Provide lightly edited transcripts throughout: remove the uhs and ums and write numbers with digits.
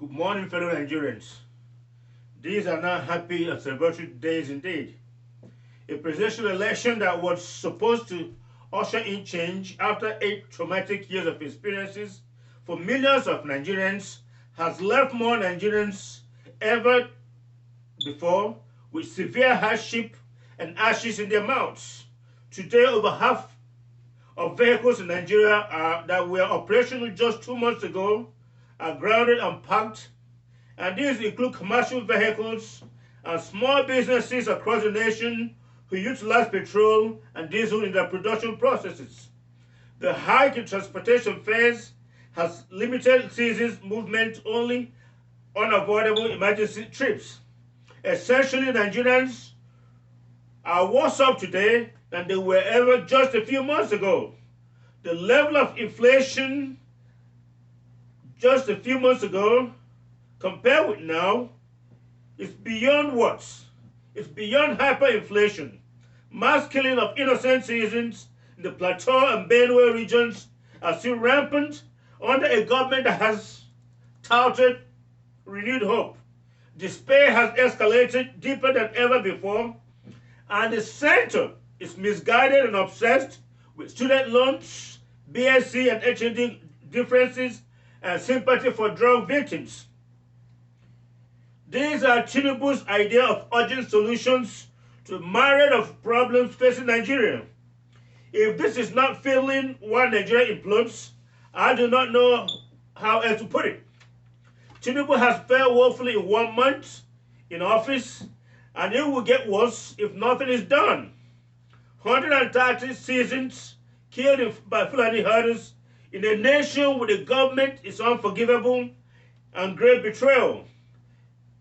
Good morning, fellow Nigerians. These are now happy and celebratory days indeed. A presidential election that was supposed to usher in change after 8 traumatic years of experiences for millions of Nigerians has left more Nigerians ever before with severe hardship and ashes in their mouths. Today, over half of vehicles in Nigeria that were operational just 2 months ago are grounded and parked, and these include commercial vehicles and small businesses across the nation who utilize petrol and diesel in their production processes. The hike in transportation fares has limited season's movement, only unavoidable emergency trips. Essentially, Nigerians are worse off today than they were ever just a few months ago. The level of inflation just a few months ago compared with now is beyond words. It's beyond hyperinflation. Mass killing of innocent citizens in the Plateau and Benue regions are still rampant under a government that has touted renewed hope. Despair has escalated deeper than ever before, and the center is misguided and obsessed with student loans, BSc and HND differences, and sympathy for drug victims. These are Tinubu's idea of urgent solutions to a myriad of problems facing Nigeria. If this is not failing why Nigeria implodes, I do not know how else to put it. Tinubu has failed woefully in 1 month in office, and it will get worse if nothing is done. 130 citizens killed by Fulani herders in a nation with a government is unforgivable and great betrayal.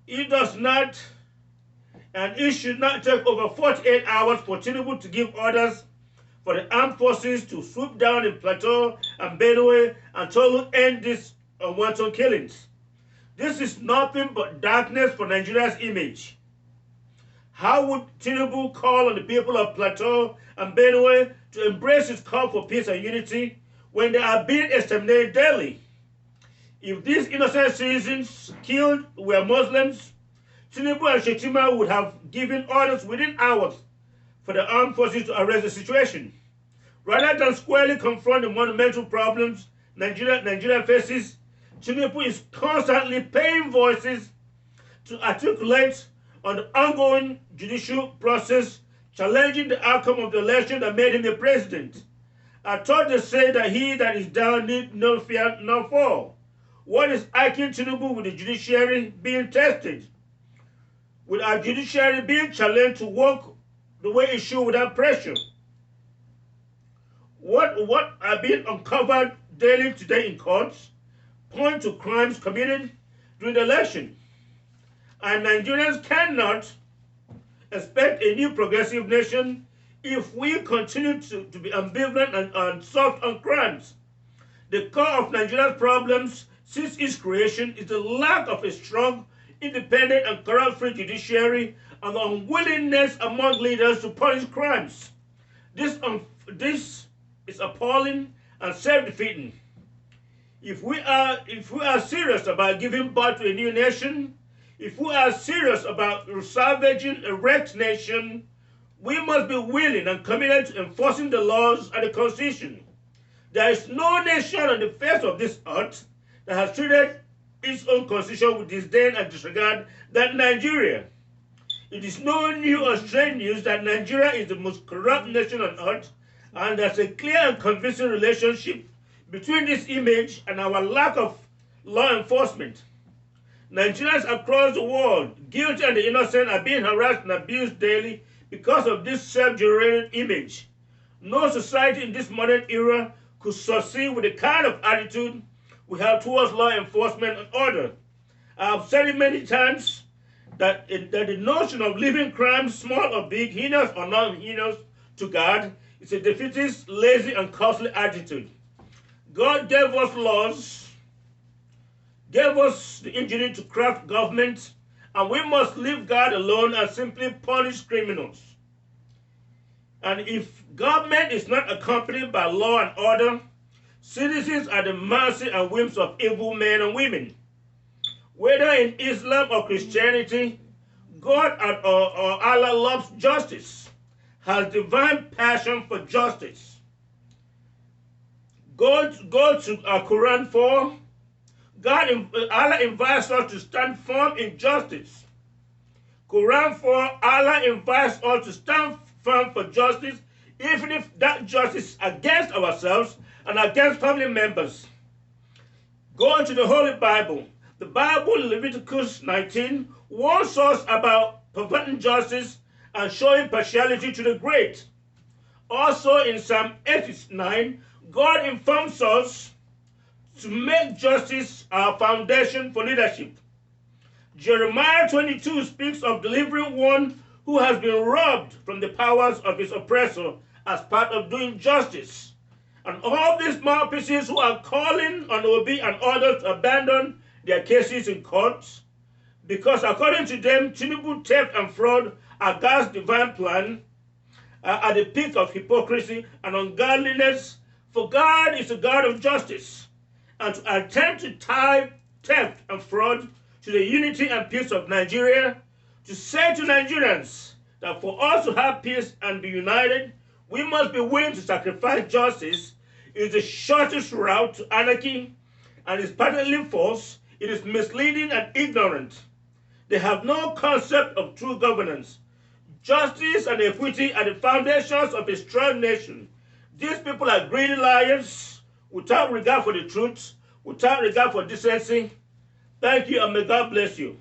It does not, and it should not take over 48 hours for Tinubu to give orders for the armed forces to swoop down in Plateau and Benue and totally end these wanton killings. This is nothing but darkness for Nigeria's image. How would Tinubu call on the people of Plateau and Benue to embrace his call for peace and unity when they are being exterminated daily? If these innocent citizens killed were Muslims, Tinubu and Shetima would have given orders within hours for the armed forces to arrest the situation. Rather than squarely confront the monumental problems Nigeria faces, Tinubu is constantly paying voices to articulate on the ongoing judicial process, challenging the outcome of the election that made him the president. I thought they say that he that is down need no fear nor fall. What is Aiken Tinubu with the judiciary being tested? With our judiciary being challenged to work the way it should without pressure? What are being uncovered daily today in courts point to crimes committed during the election. And Nigerians cannot expect a new progressive nation if we continue to be ambivalent and soft on crimes. The core of Nigeria's problems since its creation is the lack of a strong, independent and corrupt-free judiciary and the unwillingness among leaders to punish crimes. This is appalling and self-defeating. If we are serious about giving birth to a new nation, if we are serious about salvaging a wrecked nation, we must be willing and committed to enforcing the laws and the Constitution. There is no nation on the face of this earth that has treated its own Constitution with disdain and disregard than Nigeria. It is no new or strange news that Nigeria is the most corrupt nation on earth, and there's a clear and convincing relationship between this image and our lack of law enforcement. Nigerians across the world, guilty and the innocent, are being harassed and abused daily because of this self-generated image. No society in this modern era could succeed with the kind of attitude we have towards law enforcement and order. I have said it many times that the notion of leaving crimes, small or big, heinous or non-heinous, to God is a defeatist, lazy, and costly attitude. God gave us laws, gave us the engineering to craft government, and we must leave God alone and simply punish criminals. And if government is not accompanied by law and order, citizens are the mercy and whims of evil men and women. Whether in Islam or Christianity, God or Allah loves justice, has divine passion for justice. Go to Quran 4. Allah invites us to stand firm in justice. Quran 4, Allah invites us to stand firm for justice, even if that justice is against ourselves and against family members. Go to the Holy Bible. The Bible, Leviticus 19, warns us about perverting justice and showing partiality to the great. Also in Psalm 89, God informs us to make justice our foundation for leadership. Jeremiah 22 speaks of delivering one who has been robbed from the powers of his oppressor as part of doing justice. And all these mouthpieces who are calling on Obi and others to abandon their cases in courts, because according to them, Tinubu theft and fraud are God's divine plan, at the peak of hypocrisy and ungodliness, for God is a God of justice. And to attempt to tie theft and fraud to the unity and peace of Nigeria, to say to Nigerians that for us to have peace and be united, we must be willing to sacrifice justice, is the shortest route to anarchy and is patently false. It is misleading and ignorant. They have no concept of true governance. Justice and equity are the foundations of a strong nation. These people are greedy liars, without regard for the truth, without regard for decency. Thank you, and may God bless you.